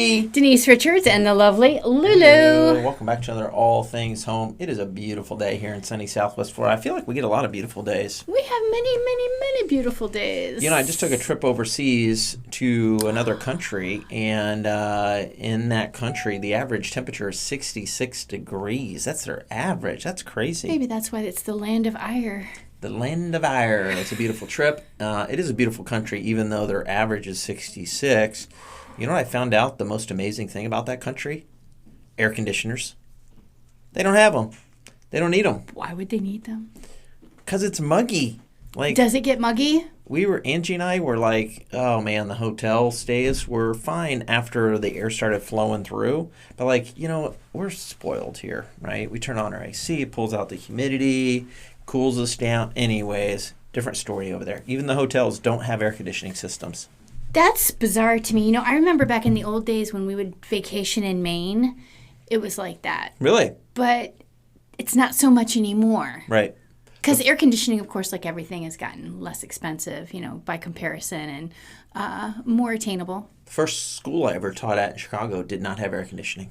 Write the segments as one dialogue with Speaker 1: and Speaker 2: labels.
Speaker 1: Denise Richards and the lovely Lulu.
Speaker 2: Hello. Welcome back to another All Things Home. It is a beautiful day here in sunny Southwest Florida. I feel like we get a lot of beautiful days.
Speaker 1: We have many beautiful days.
Speaker 2: You know, I just took a trip overseas to another country, and in that country, the average temperature is 66 degrees. That's their average. That's crazy.
Speaker 1: Maybe that's why it's the land of ire.
Speaker 2: The land of ire. It's a beautiful trip. It is a beautiful country, even though their average is 66. You know what I found out the most amazing thing about that country? Air conditioners. They don't have them. They don't need them.
Speaker 1: Why would they need them?
Speaker 2: Because it's muggy. Like,
Speaker 1: does it get muggy?
Speaker 2: Angie and I were like, oh man, the hotel stays were fine after the air started flowing through. But like, you know, we're spoiled here, right? We turn on our AC, it pulls out the humidity, cools us down. Anyways, different story over there. Even the hotels don't have air conditioning systems.
Speaker 1: That's bizarre to me. You know, I remember back in the old days when we would vacation in Maine, it was like that.
Speaker 2: Really?
Speaker 1: But it's not so much anymore.
Speaker 2: Right.
Speaker 1: Because air conditioning, of course, like everything, has gotten less expensive, you know, by comparison and more attainable.
Speaker 2: The first school I ever taught at in Chicago did not have air conditioning.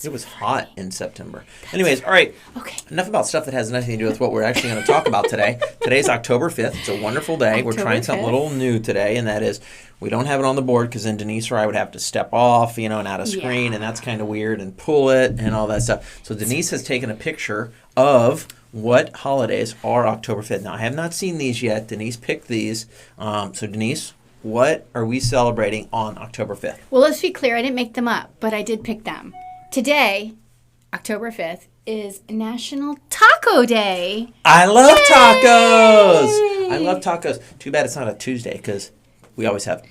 Speaker 2: It was hot in September. Anyways, all right.
Speaker 1: Okay.
Speaker 2: Enough about stuff that has nothing to do with what we're actually going to talk about today. Today's October 5th. It's a wonderful day. We're trying something a little new today, and that is we don't have it on the board because then Denise or I would have to step off, you know, and out of screen, and that's kind of weird, and pull it and all that stuff. So Denise has taken a picture of what holidays are October 5th. Now, I have not seen these yet. Denise picked these. So, Denise, what are we celebrating on October 5th?
Speaker 1: Well, let's be clear. I didn't make them up, but I did pick them. Today, October 5th, is National Taco Day.
Speaker 2: I love tacos! I love tacos. Too bad it's not a Tuesday because we always have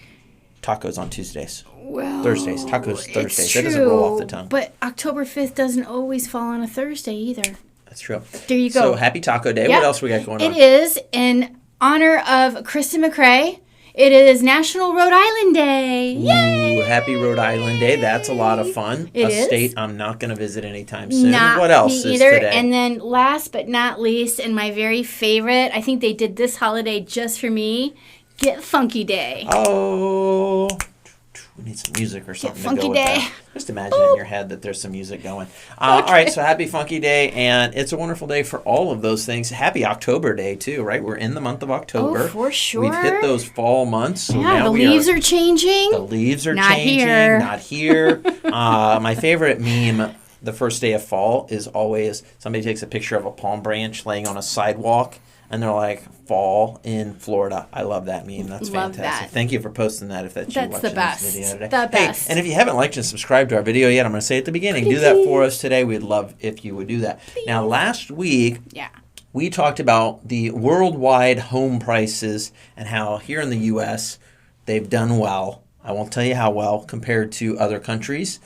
Speaker 2: tacos on Tuesdays.
Speaker 1: Well,
Speaker 2: Thursdays. Tacos Thursdays.
Speaker 1: It's
Speaker 2: That doesn't roll off the tongue.
Speaker 1: But October 5th doesn't always fall on a Thursday either.
Speaker 2: That's true.
Speaker 1: There you go.
Speaker 2: So, happy Taco Day.
Speaker 1: Yep.
Speaker 2: What else we got going on?
Speaker 1: It is in honor of Krista McCrae. It is National Rhode Island Day. Yay!
Speaker 2: Ooh, happy Rhode Island Day. That's a lot of fun.
Speaker 1: It is.
Speaker 2: A state I'm not going to visit anytime soon.
Speaker 1: Not
Speaker 2: what else
Speaker 1: me
Speaker 2: is
Speaker 1: either.
Speaker 2: today?
Speaker 1: And then last but not least, and my very favorite, I think they did this holiday just for me, Get Funky Day.
Speaker 2: Oh, we need some music or something to
Speaker 1: Funky
Speaker 2: go with
Speaker 1: Day.
Speaker 2: that. Just imagine in your head that there's some music going. All right, so happy Funky Day, and it's a wonderful day for all of those things. Happy October Day, too, right? We're in the month of October.
Speaker 1: Oh, for sure.
Speaker 2: We've hit those fall months. So
Speaker 1: Yeah,
Speaker 2: now
Speaker 1: the leaves are changing.
Speaker 2: The leaves are
Speaker 1: Not
Speaker 2: changing.
Speaker 1: here.
Speaker 2: Not here. My favorite meme the first day of fall is always somebody takes a picture of a palm branch laying on a sidewalk, and they're like, fall in Florida. I love that meme. That's
Speaker 1: Love
Speaker 2: fantastic.
Speaker 1: that.
Speaker 2: Thank you for posting that if that's you
Speaker 1: That's
Speaker 2: watching
Speaker 1: the best.
Speaker 2: this video today.
Speaker 1: The best.
Speaker 2: Hey, and if you haven't liked and subscribed to our video yet, I'm going to say at the beginning, do that for us today. We'd love if you would do that. Now, last week, we talked about the worldwide home prices and how here in the U.S., they've done well. I won't tell you how well compared to other countries.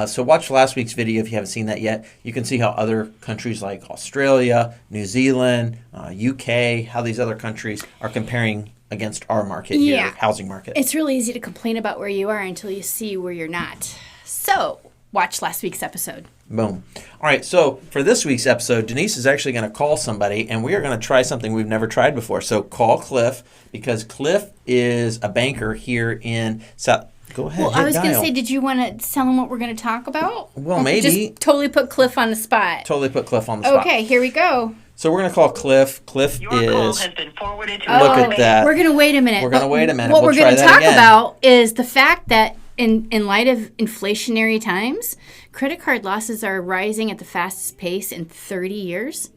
Speaker 2: So watch last week's video if you haven't seen that yet. You can see how other countries like Australia, New Zealand, UK, how these other countries are comparing against our market here, housing market.
Speaker 1: It's really easy to complain about where you are until you see where you're not. So watch last week's episode.
Speaker 2: Boom. All right, so for this week's episode, Denise is actually going to call somebody, and we are going to try something we've never tried before. So call Cliff, because Cliff is a banker here in South. Go ahead.
Speaker 1: Well, I was going to say, did you want to tell them what we're going to talk about?
Speaker 2: Well, maybe.
Speaker 1: Just totally put Cliff on the spot.
Speaker 2: Totally put Cliff on the spot.
Speaker 1: Okay, here we go.
Speaker 2: So we're going to call Cliff. Cliff
Speaker 3: Your call
Speaker 2: is.
Speaker 3: has been forwarded to
Speaker 2: Look at that.
Speaker 1: We're going to wait a minute.
Speaker 2: We're going to wait a minute.
Speaker 1: What
Speaker 2: We'll
Speaker 1: we're going to
Speaker 2: try
Speaker 1: talk
Speaker 2: that again.
Speaker 1: about is the fact that in light of inflationary times, credit card losses are rising at the fastest pace in 30 years.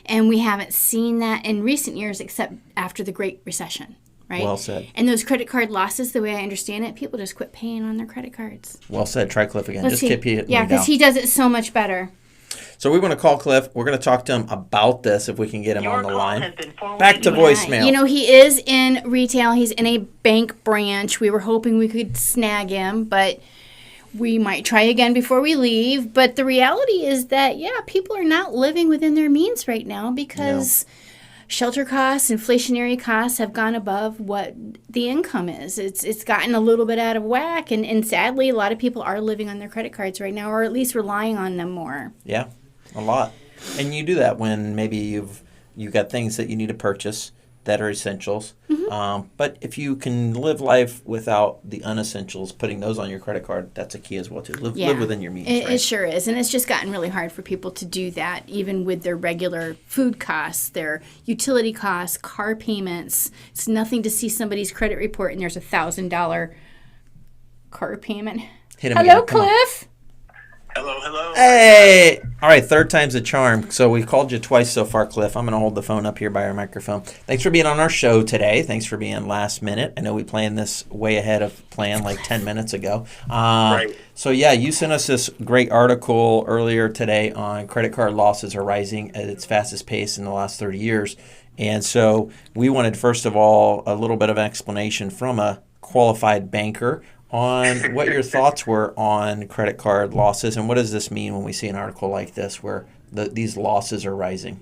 Speaker 1: And we haven't seen that in recent years except after the Great Recession. Right?
Speaker 2: Well said.
Speaker 1: And those credit card losses, the way I understand it, people just quit paying on their credit cards.
Speaker 2: Well said. Try Cliff again.
Speaker 1: Let's
Speaker 2: Just
Speaker 1: see.
Speaker 2: keep it.
Speaker 1: Yeah, because he does it so much better.
Speaker 2: So we want to call Cliff. We're going to talk to him about this if we can get him
Speaker 3: Your
Speaker 2: on the
Speaker 3: call
Speaker 2: line.
Speaker 3: has been forwarded
Speaker 2: Back to
Speaker 3: to
Speaker 2: voicemail.
Speaker 1: You know, he is in retail. He's in a bank branch. We were hoping we could snag him, but we might try again before we leave. But the reality is that, people are not living within their means right now because shelter costs, inflationary costs have gone above what the income is. It's gotten a little bit out of whack, and sadly, a lot of people are living on their credit cards right now, or at least relying on them more.
Speaker 2: Yeah, a lot. And you do that when maybe you've got things that you need to purchase, that are essentials. But if you can live life without the unessentials, putting those on your credit card, that's a key as well too. Live within your means.
Speaker 1: It sure is. And it's just gotten really hard for people to do that, even with their regular food costs, their utility costs, car payments. It's nothing to see somebody's credit report and there's $1,000 car payment.
Speaker 2: Hit him
Speaker 1: Hello,
Speaker 2: again.
Speaker 1: Cliff.
Speaker 3: Hello.
Speaker 2: Hey! All right, third time's a charm. So we've called you twice so far, Cliff. I'm going to hold the phone up here by our microphone. Thanks for being on our show today. Thanks for being last minute. I know we planned this way ahead of plan, like 10 minutes ago.
Speaker 3: Right.
Speaker 2: So, yeah, you sent us this great article earlier today on credit card losses are rising at its fastest pace in the last 30 years. And so we wanted, first of all, a little bit of explanation from a qualified banker on what your thoughts were on credit card losses, and what does this mean when we see an article like this where these losses are rising?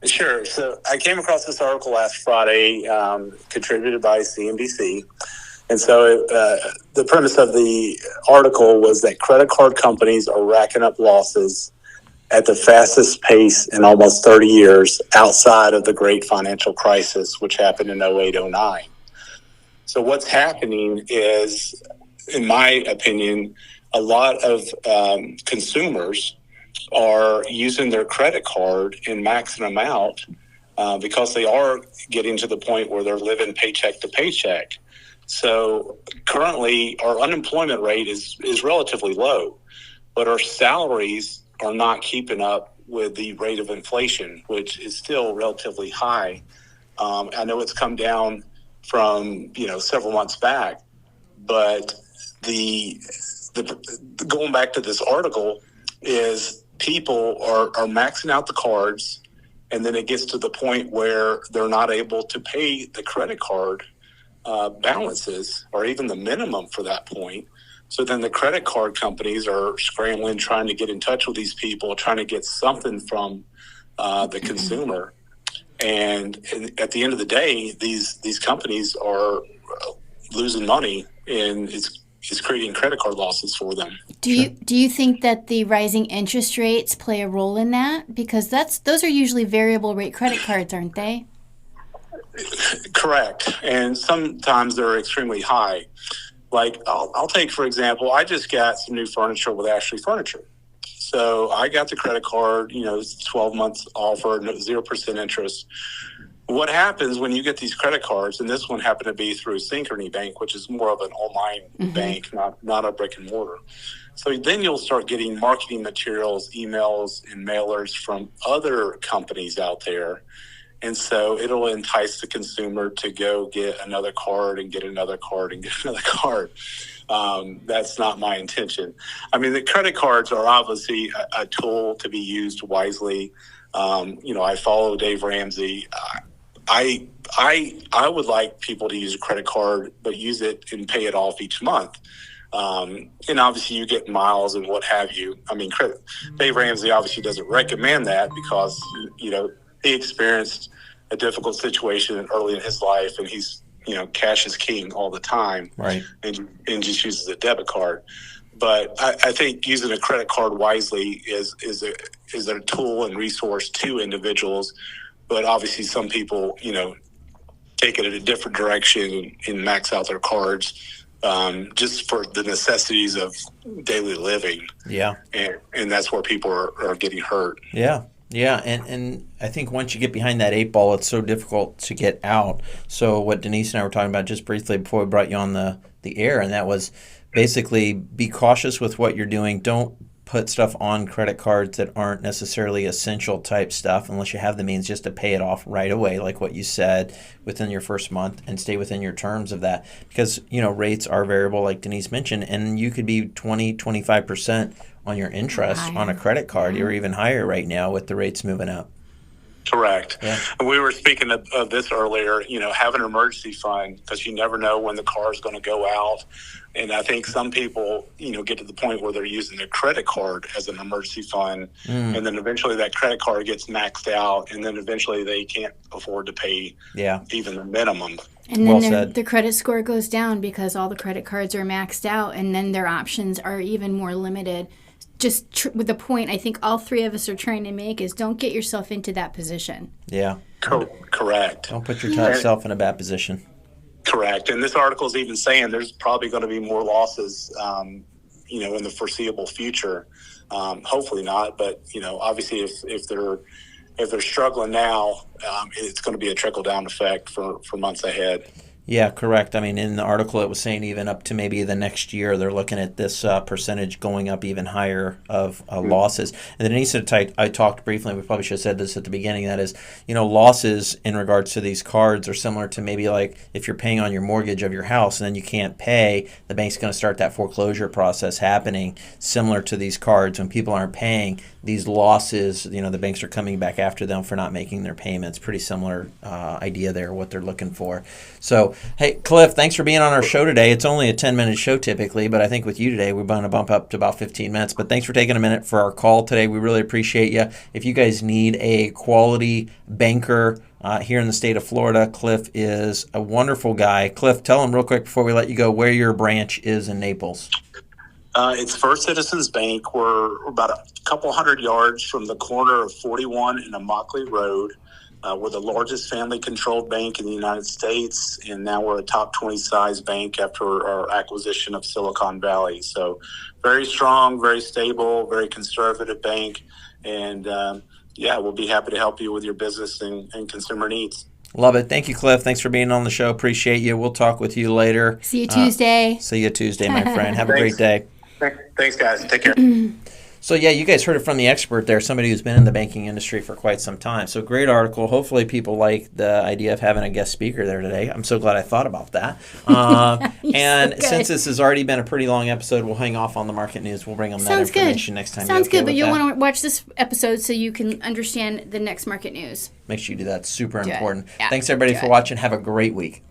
Speaker 3: Sure. So I came across this article last Friday, contributed by CNBC. And so the premise of the article was that credit card companies are racking up losses at the fastest pace in almost 30 years outside of the great financial crisis, which happened in 08-09. So what's happening is, in my opinion, a lot of consumers are using their credit card and maxing them out because they are getting to the point where they're living paycheck to paycheck. So currently our unemployment rate is relatively low, but our salaries are not keeping up with the rate of inflation, which is still relatively high. I know it's come down from several months back, but the going back to this article is people are maxing out the cards, and then it gets to the point where they're not able to pay the credit card balances or even the minimum for that point. So then the credit card companies are scrambling, trying to get in touch with these people, trying to get something from the consumer. And at the end of the day, these companies are losing money, and it's creating credit card losses for them.
Speaker 1: Do you think that the rising interest rates play a role in that? Because those are usually variable rate credit cards, aren't they?
Speaker 3: Correct. And sometimes they're extremely high. Like I'll take, for example, I just got some new furniture with Ashley Furniture. So I got the credit card, 12 months offer, 0% interest. What happens when you get these credit cards, and this one happened to be through Synchrony Bank, which is more of an online bank, not a brick and mortar. So then you'll start getting marketing materials, emails, and mailers from other companies out there. And so it'll entice the consumer to go get another card and get another card and get another card. That's not my intention. I mean, the credit cards are obviously a tool to be used wisely. I follow Dave Ramsey. I would like people to use a credit card, but use it and pay it off each month. And obviously you get miles and what have you. I mean, Dave Ramsey obviously doesn't recommend that because, he experienced a difficult situation early in his life, and he's, cash is king all the time.
Speaker 2: Right.
Speaker 3: And just uses a debit card. But I think using a credit card wisely is a tool and resource to individuals. But obviously some people, take it in a different direction and max out their cards just for the necessities of daily living.
Speaker 2: Yeah.
Speaker 3: And that's where people are getting hurt.
Speaker 2: Yeah. Yeah, and I think once you get behind that 8 ball, it's so difficult to get out. So what Denise and I were talking about just briefly before we brought you on the air, and that was basically be cautious with what you're doing. Don't put stuff on credit cards that aren't necessarily essential type stuff unless you have the means just to pay it off right away, like what you said, within your first month, and stay within your terms of that. Because, rates are variable, like Denise mentioned, and you could be 20-25% on your interest on a credit card. You're even higher right now with the rates moving up.
Speaker 3: Correct.
Speaker 2: Yeah.
Speaker 3: And we were speaking of this earlier, have an emergency fund because you never know when the car is going to go out. And I think some people, get to the point where they're using their credit card as an emergency fund. And then eventually that credit card gets maxed out. And then eventually they can't afford to pay even the minimum.
Speaker 1: And then their credit score goes down because all the credit cards are maxed out. And then their options are even more limited. Just with the point I think all three of us are trying to make is don't get yourself into that position.
Speaker 2: Yeah.
Speaker 3: Correct.
Speaker 2: Don't put yourself in a bad position.
Speaker 3: Correct. And this article is even saying there's probably going to be more losses, in the foreseeable future. Hopefully not, but obviously if they're struggling now, it's going to be a trickle down effect for months ahead.
Speaker 2: Yeah, correct. I mean, in the article, it was saying even up to maybe the next year, they're looking at this percentage going up even higher of losses. And then Denise, I talked briefly, we probably should have said this at the beginning, that is, losses in regards to these cards are similar to maybe like if you're paying on your mortgage of your house and then you can't pay, the bank's going to start that foreclosure process happening similar to these cards. When people aren't paying, these losses, the banks are coming back after them for not making their payments. Pretty similar idea there, what they're looking for. So, hey, Cliff, thanks for being on our show today. It's only a 10-minute show typically, but I think with you today, we're going to bump up to about 15 minutes. But thanks for taking a minute for our call today. We really appreciate you. If you guys need a quality banker here in the state of Florida, Cliff is a wonderful guy. Cliff, tell them real quick before we let you go where your branch is in Naples.
Speaker 3: It's First Citizens Bank. We're about a couple hundred yards from the corner of 41 and Immokalee Road. We're the largest family-controlled bank in the United States, and now we're a top 20 size bank after our acquisition of Silicon Valley. So very strong, very stable, very conservative bank, and we'll be happy to help you with your business and consumer needs.
Speaker 2: Love it. Thank you, Cliff. Thanks for being on the show. Appreciate you. We'll talk with you later.
Speaker 1: See you Tuesday.
Speaker 2: See you Tuesday, my friend. Have a great day.
Speaker 3: Thanks, guys. Take care.
Speaker 2: So, yeah, you guys heard it from the expert there, somebody who's been in the banking industry for quite some time. So, great article. Hopefully people like the idea of having a guest speaker there today. I'm so glad I thought about that. And so since this has already been a pretty long episode, we'll hang off on the market news. We'll bring them that information next time.
Speaker 1: Sounds good, but you'll want to watch this episode so you can understand the next market news.
Speaker 2: Make sure you do that. Super important. Yeah, thanks, everybody, for watching. Have a great week.